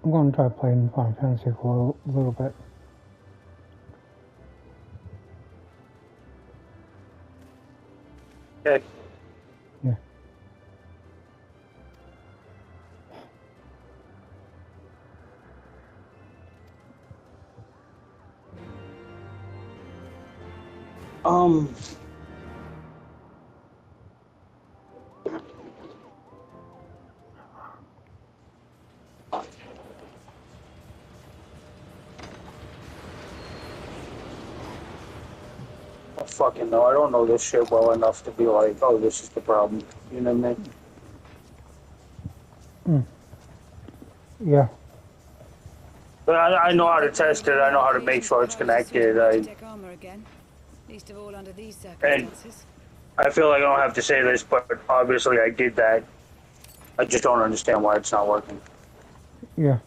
I'm going to try playing Final Fantasy for a little bit. Okay. Yeah. I fucking know. I don't know this shit well enough to be like, oh, this is the problem. You know what I mean? Yeah. But I know how to test it. I know how to make sure it's connected. And I feel like I don't have to say this, but obviously I did that. I just don't understand why it's not working. Yeah.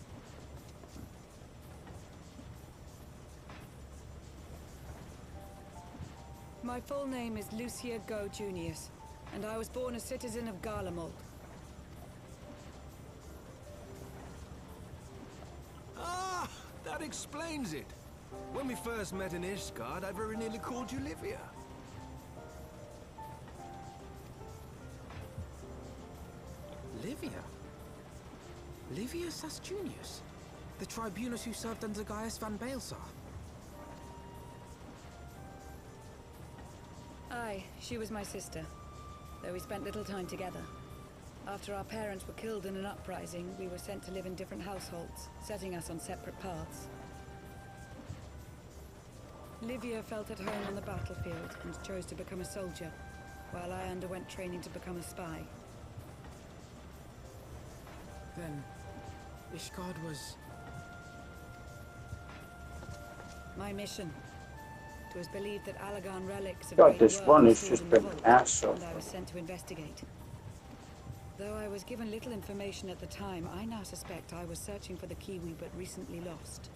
My full name is Lucia Go Junius, and I was born a citizen of Garlemald. Ah, that explains it. When we first met in Ishgard, I very nearly called you Livia. Livia? Livia Sas-Junius? The tribunus who served under Gaius van Baelsar? Aye, she was my sister, though we spent little time together. After our parents were killed in an uprising, we were sent to live in different households, setting us on separate paths. Livia felt at home on the battlefield and chose to become a soldier, while I underwent training to become a spy. Then, Ishgard was... my mission. It was believed that Allagan relics of God, great this worth run were has stored just in the been vault, ass so and I was sent to investigate. Though I was given little information at the time, I now suspect I was searching for the key we but recently lost.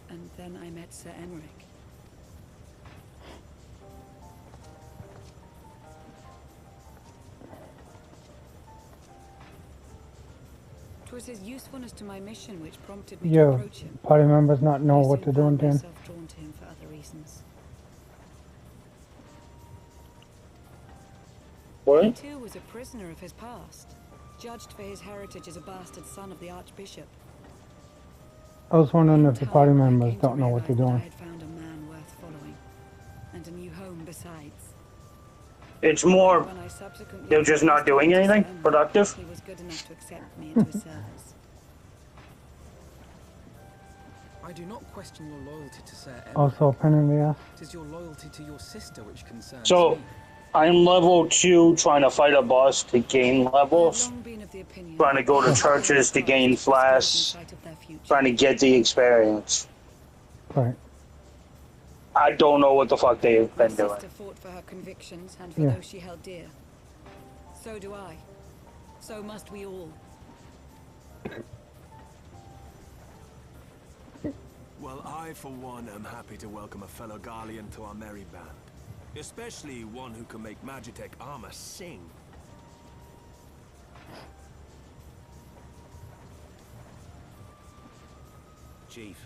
And then I met Sir Enric. It was his usefulness to my mission which prompted me to Yeah. approach him. Party members not know I what soon they're doing found then. myself drawn to him for other reasons. What? He too was a prisoner of his past, judged for his heritage as a bastard son of the Archbishop. I was wondering In if the time, party I members came to don't know what they're realize doing. that I had found a man worth following, and a new home besides. It's more, When I subsequently they're just not doing proposed to anything Sir Enric, productive. he was good enough to accept me into his service. I do not question your loyalty to Sir Enric. Also, a pain in the ass. It is your loyalty to your sister which concerns So, me. I'm level 2 trying to fight a boss to gain I have levels. long been of the opinion Trying to go to that churches to gain disposed in flasks. sight of their future. Trying to get the experience. Right. I don't know what the fuck they've My been doing. sister fought for her convictions and for Yeah. those she held dear. So do I. So must we all. Well, I, for one, am happy to welcome a fellow Garlean to our merry band. Especially one who can make Magitech armor sing. Chief,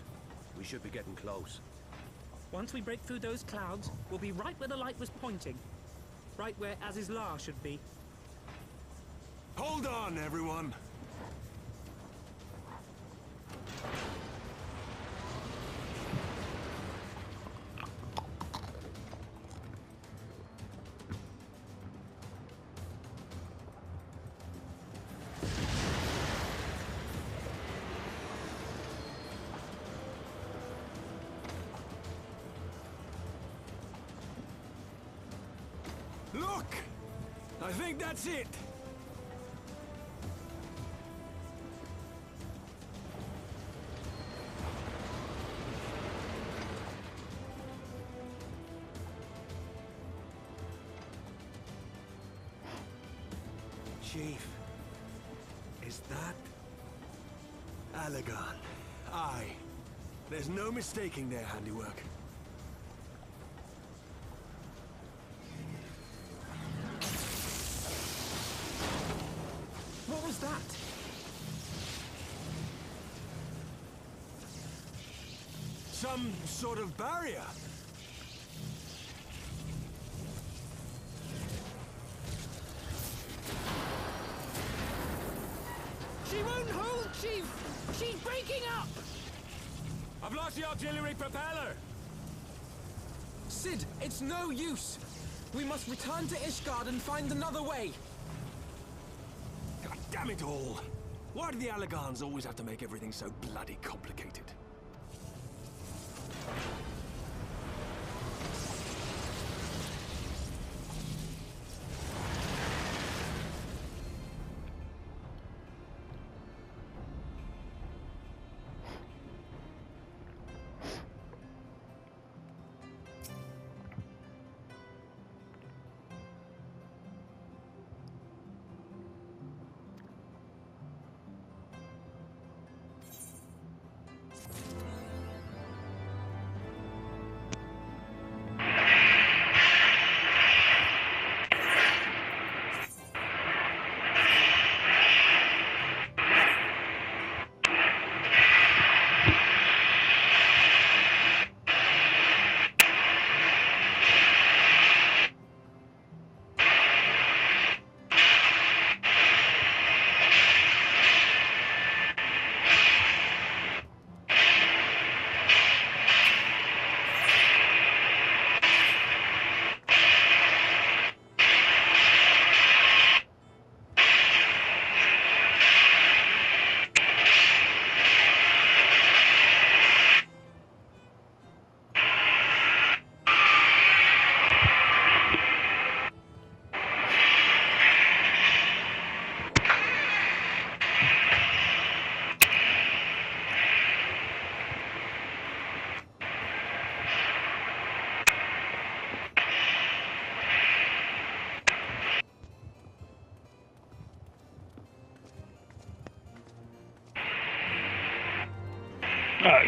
we should be getting close. Once we break through those clouds, we'll be right where the light was pointing. Right where Azizlar should be. Hold on, everyone! Look! I think that's it! Chief, is that Allagan? Aye. There's no mistaking their handiwork. What was that? Some sort of barrier. She won't hold, Chief! She's breaking up! I've lost the auxiliary propeller. Sid, it's no use. We must return to Ishgard and find another way. God damn it all. Why do the Allagans always have to make everything so bloody complicated?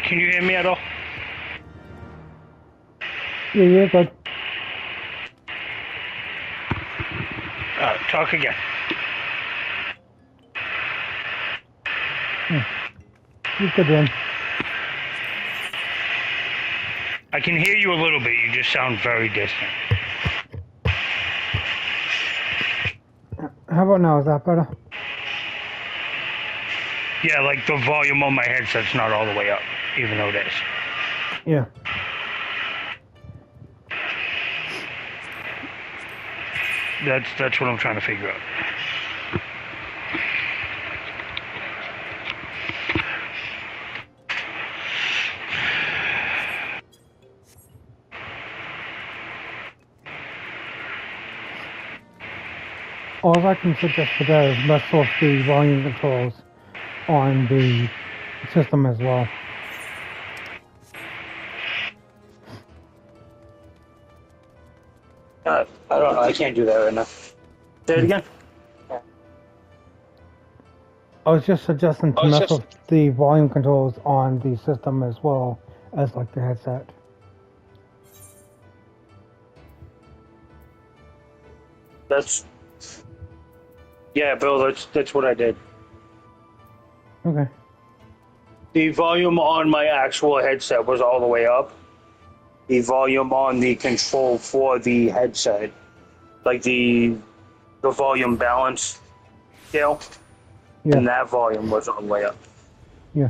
Can you hear me at all? Yeah, good. Talk again. You good then. I can hear you a little bit, you just sound very distant. How about now? Is that better? Yeah, like the volume on my headset's not all the way up, even though it is. Yeah. That's what I'm trying to figure out. All I can suggest today is let's off the volume controls on the system as well. I don't know, I can't do that right now. Say it again? I was just suggesting to mess with the volume controls on the system as well as like the headset. Yeah, Bill, that's what I did. Okay. The volume on my actual headset was all the way up. The volume on the control for the headset, like the volume balance scale, Yeah. and that volume was all the way up. Yeah.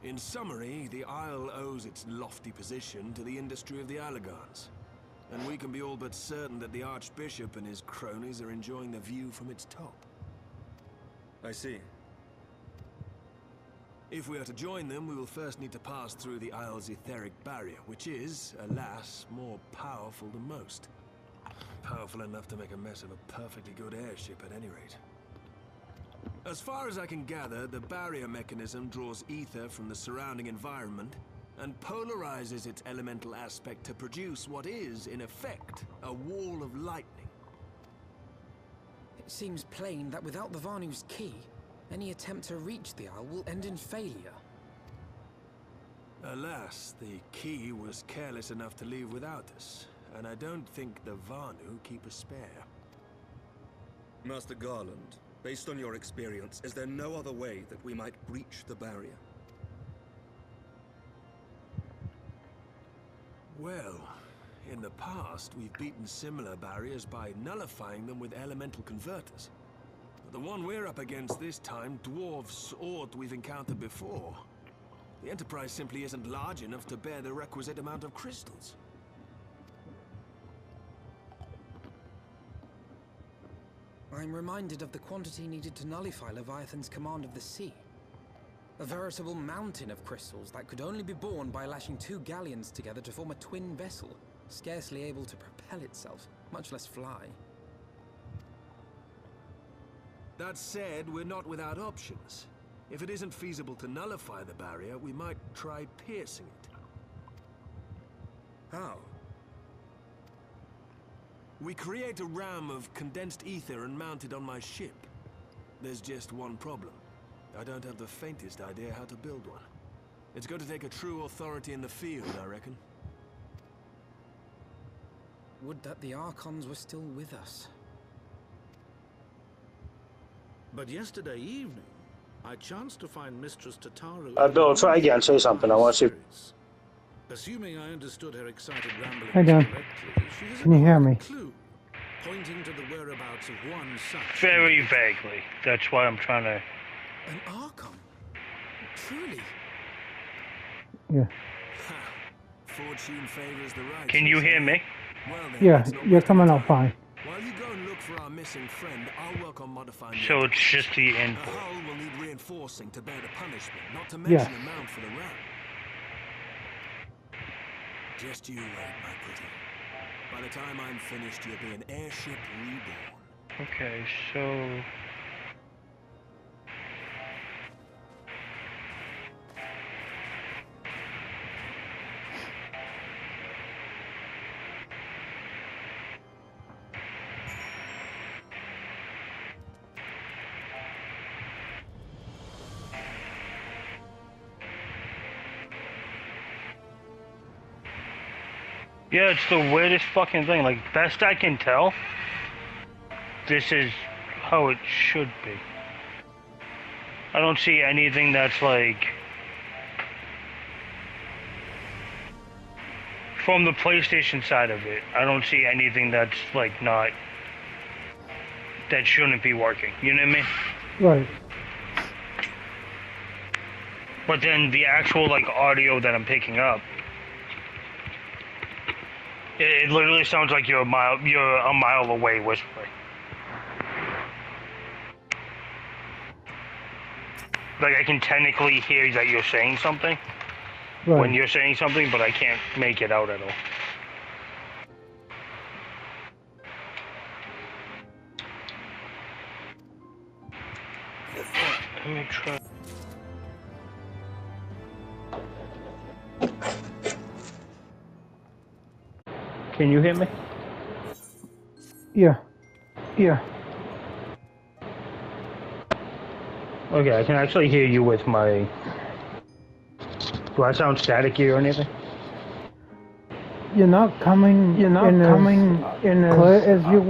In summary, the Isle owes its lofty position to the industry of the Allagans. And we can be all but certain that the Archbishop and his cronies are enjoying the view from its top. I see. If we are to join them, we will first need to pass through the Isle's etheric barrier, which is, alas, more powerful than most. Powerful enough to make a mess of a perfectly good airship at any rate. As far as I can gather, the barrier mechanism draws ether from the surrounding environment and polarizes its elemental aspect to produce what is, in effect, a wall of lightning. It seems plain that without the Vanu's key, any attempt to reach the Isle will end in failure. Alas, the key was careless enough to leave without us, and I don't think the Vanu keep a spare. Master Garland, based on your experience, is there no other way that we might breach the barrier? Well, in the past, we've beaten similar barriers by nullifying them with elemental converters. But the one we're up against this time dwarfs aught we've encountered before. The Enterprise simply isn't large enough to bear the requisite amount of crystals. I'm reminded of the quantity needed to nullify Leviathan's command of the sea. A veritable mountain of crystals that could only be borne by lashing 2 galleons together to form a twin vessel, scarcely able to propel itself, much less fly. That said, we're not without options. If it isn't feasible to nullify the barrier, we might try piercing it. How? We create a ram of condensed ether and mount it on my ship. There's just one problem. I don't have the faintest idea how to build one. It's going to take a true authority in the field, I reckon. Would that the Archons were still with us. But yesterday evening, I chanced to find Mistress Tataru... Bill, try again. Say something. I want to see. Assuming I understood her excited ramblings Hey, Dan. correctly, she has Can you hear me? clue pointing to the whereabouts of one such... Very vaguely. That's why I'm trying to... An Archon? Truly? Yeah. Ha! Fortune favors the right. Can you hear me? Well then, Yeah, let's not you're waste coming any out time. fine. While you go and look for our missing friend, I'll work on modifying So the it's just the The input. hull will need reinforcing to bear the punishment, not to mention Yes. a mount for the ram. Just you wait, my pretty. By the time I'm finished, you'll be an airship reborn. Okay, so... Yeah, it's the weirdest fucking thing. Like, best I can tell, this is how it should be. I don't see anything that's like... From the PlayStation side of it, I don't see anything that's like not... That shouldn't be working. You know what I mean? Right. But then the actual like audio that I'm picking up, it literally sounds like you're a mile away whispering. Like I can technically hear that you're saying something Right. when you're saying something, but I can't make it out at all. Let me try. Can you hear me? Yeah. Yeah. Okay, I can actually hear you with my... Do I sound staticky or anything? You're not coming. You're not coming in as clear as you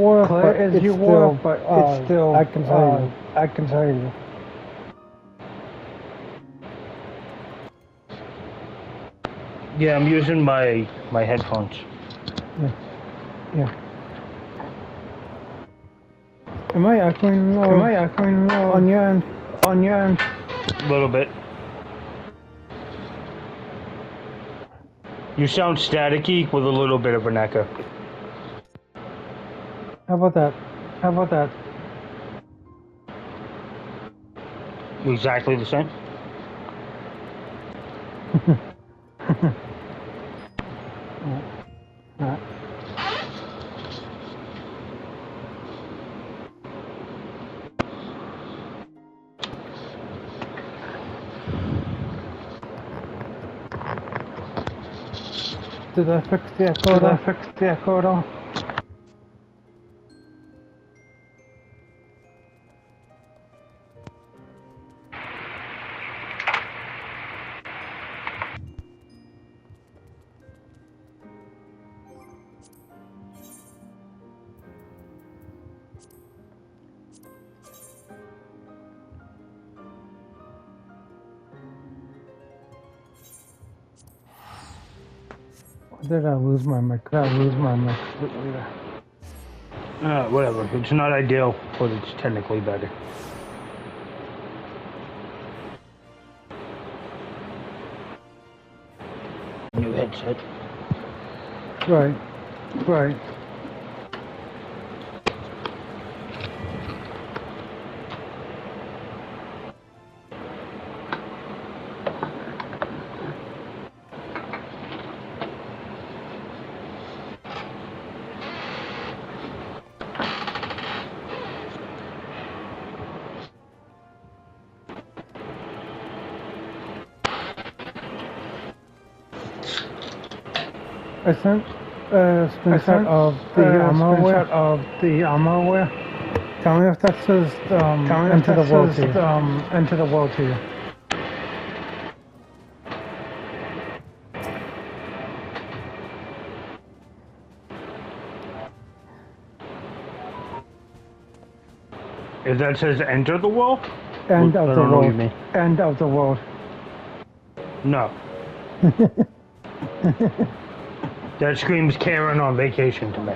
were. But it's still. I can tell you. I can tell you. Yeah, I'm using my headphones. Yeah. Yeah. Am I echoing low? On your end? On your end? A little bit. You sound staticky with a little bit of an echo. How about that? How about that? Exactly the same? Alright. Did I fix the echo? Did I fix the echo? Did I lose my mic? Did I lose my mic? Whatever. It's not ideal, but it's technically better. New headset. Right. Right. I sent a screenshot of the armorware. Tell me if that says enter the world to you. Enter the world to you. If that says enter the world? End of the world. End of the world. No. That screams Karen on vacation to me.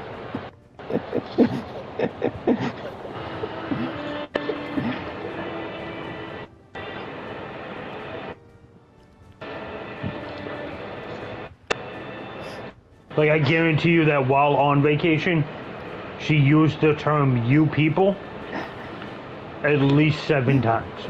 Like, I guarantee you that while on vacation, she used the term "you people" at least 7 times.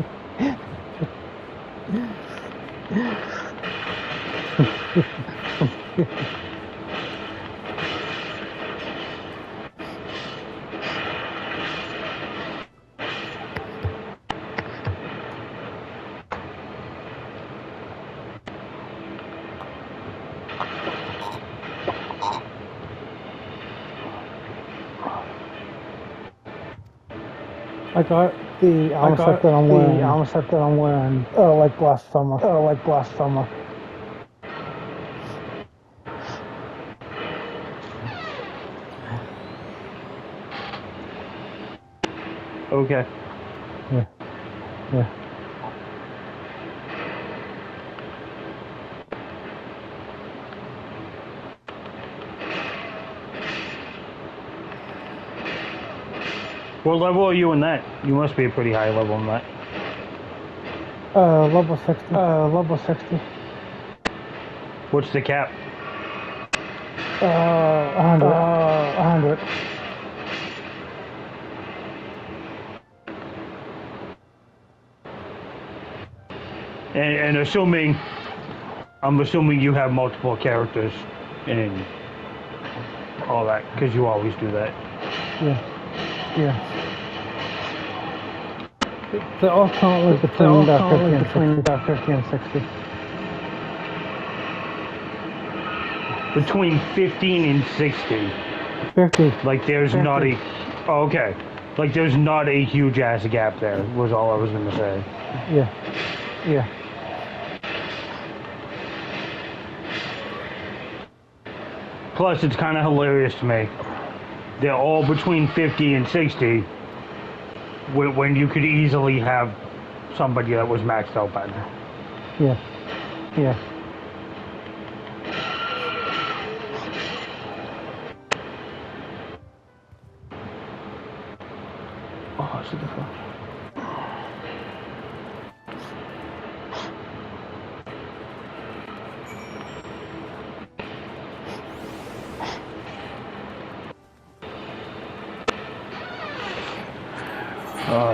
I got the armor set that I'm wearing. Like last summer. Okay. Yeah. Yeah. What level are you in that? You must be a pretty high level in that. Level 60. Level 60. What's the cap? 100. 100. And I'm assuming you have multiple characters and all that, because you always do that. Yeah. Yeah. They're all currently between 50 and 60. Between 15 and 60. 50. Like there's 50. not a... Oh, okay. Like there's not a huge ass gap there, was all I was going to say. Yeah. Yeah. Plus, it's kind of hilarious to me. They're all between 50 and 60 when you could easily have somebody that was maxed out by now. Yeah. Yeah. Oh, it's different.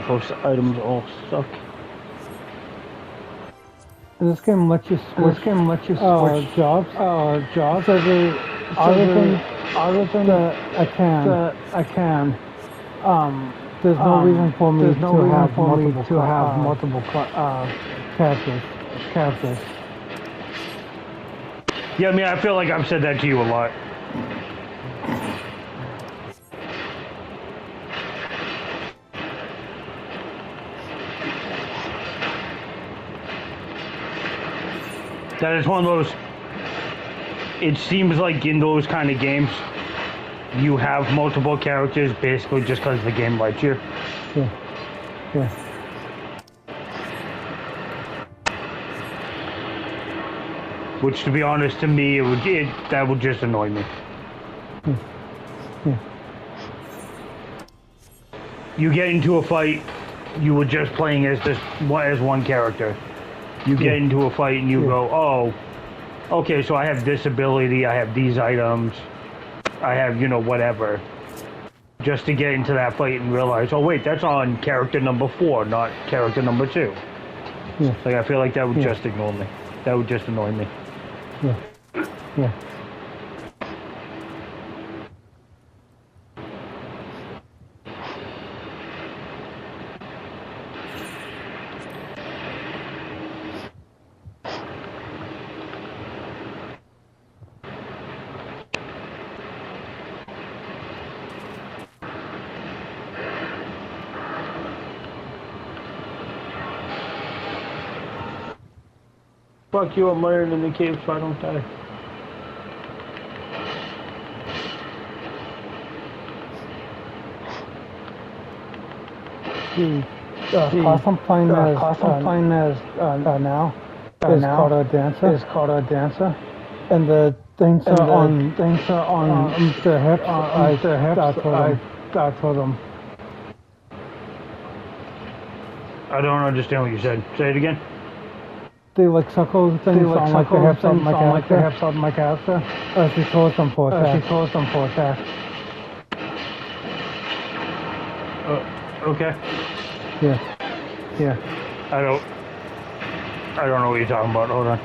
Those items all suck. This game lets you switch. Jobs. Jobs. So other than I can. There's no reason for me to have multiple characters. Yeah, I mean, I feel like I've said that to you a lot. That is one of those... It seems like in those kind of games, you have multiple characters basically just because the game lets you. Yeah. Yeah. Which, to be honest, to me, that would just annoy me. Yeah. You get into a fight, you were just playing as one character. You get into a fight and you go, oh, okay, so I have this ability, I have these items, I have, you know, whatever. Just to get into that fight and realize, oh wait, that's on character number 4, not character number 2. Yeah. Like, I feel like that would just ignore me. That would just annoy me. Yeah. Yeah. Fuck you, I'm murdered in the cave so I don't die. The costume playing as now is called a dancer. And the things are on the hips. I told them. I don't understand what you said. Say it again. They like circle things on like the hips of my character. She told them for attack. Okay. Yeah. I don't know what you're talking about. Hold on.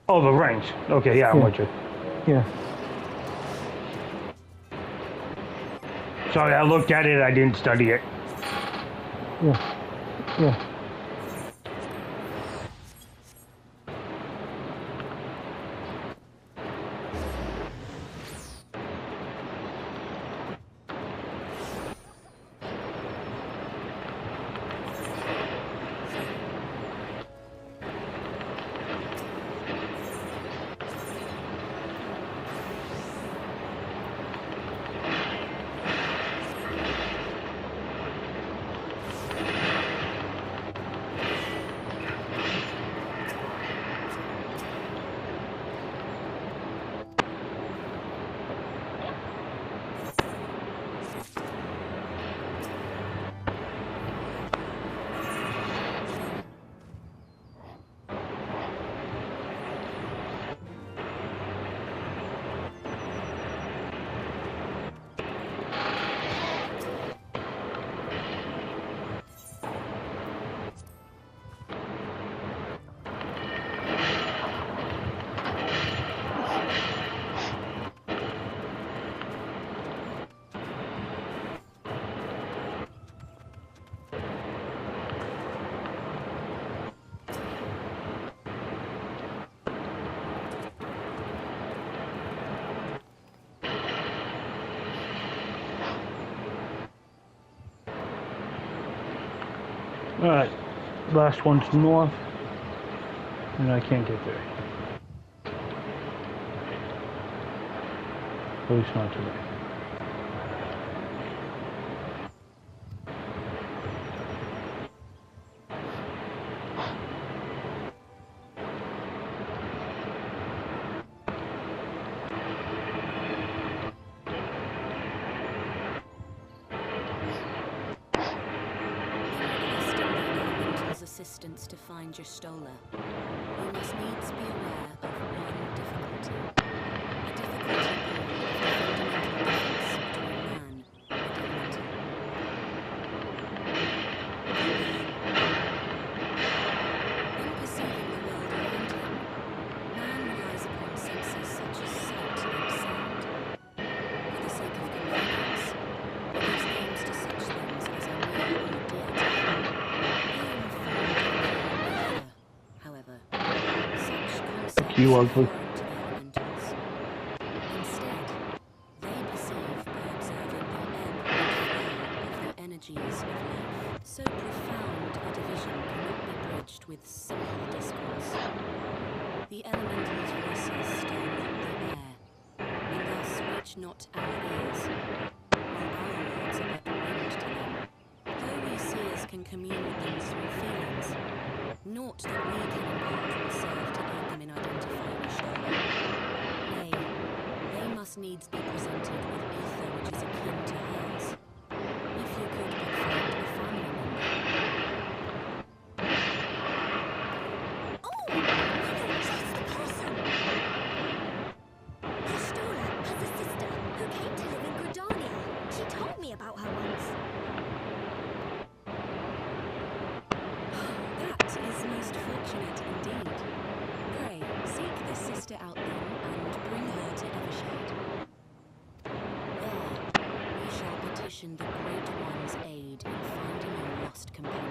Oh, the rings. Okay, yeah, I'm with you. Yeah. Sorry, I looked at it, I didn't study it. Yeah. Alright, last one's north, and I can't get there. At least not today. Assistance to find your Stola. You must needs be aware of one difficulty. A difficulty born of the fundamental difference between man and divinity. In perceiving the world around him, man relies upon senses such as sight and sound. For the sake of convenience, he gives names to such things as are near or dear to him. Fuck you, ugly. Instead, they perceive by observing the ebb and flow of the energies of life. So profound a division cannot be bridged with simple discourse. The elementals' voices stir not the air, and thus reach not our ears, while our words are but wind to them. Though we seers can commune with them through feelings, naught that we can impart will serve to aid them in identifying Ishtar. Nay, they must needs be presented with ether which is akin to hers. If you could but find a family member. Oh! That's the person! Ishtar has a sister who came to live in Gridania. She told me about her once. That is most fortunate indeed. Pray, seek this sister out then, and bring her to Evershade. There, we shall petition the Great One's aid in finding your lost companion.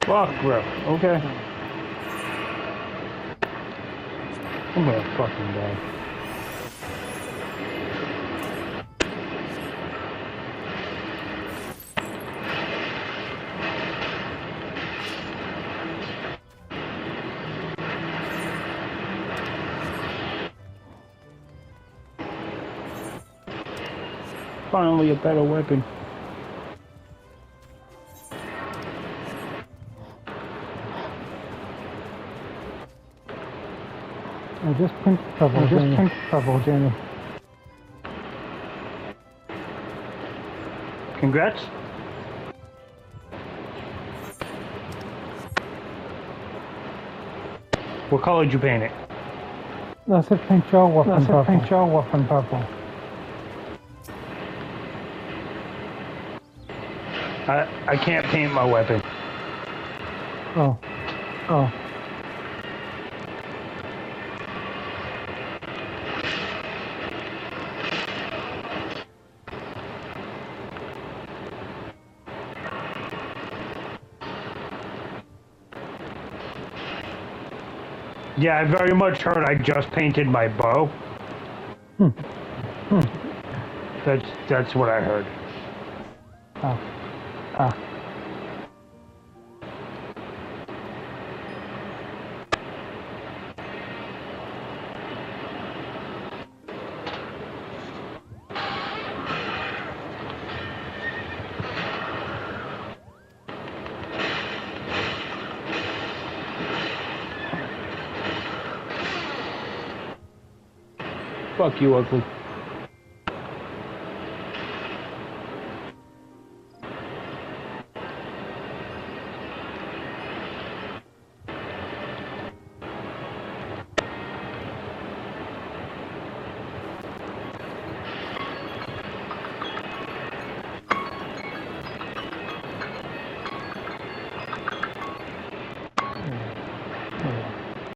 Fuck, bro. Okay. I'm gonna fucking die. Finally a better weapon. I just pinked purple, Jamie. Congrats. What color did you paint it? That's a pink your weapon purple. I can't paint my weapon. Oh. Yeah, I very much heard I just painted my bow. That's what I heard. Fuck you, ugly.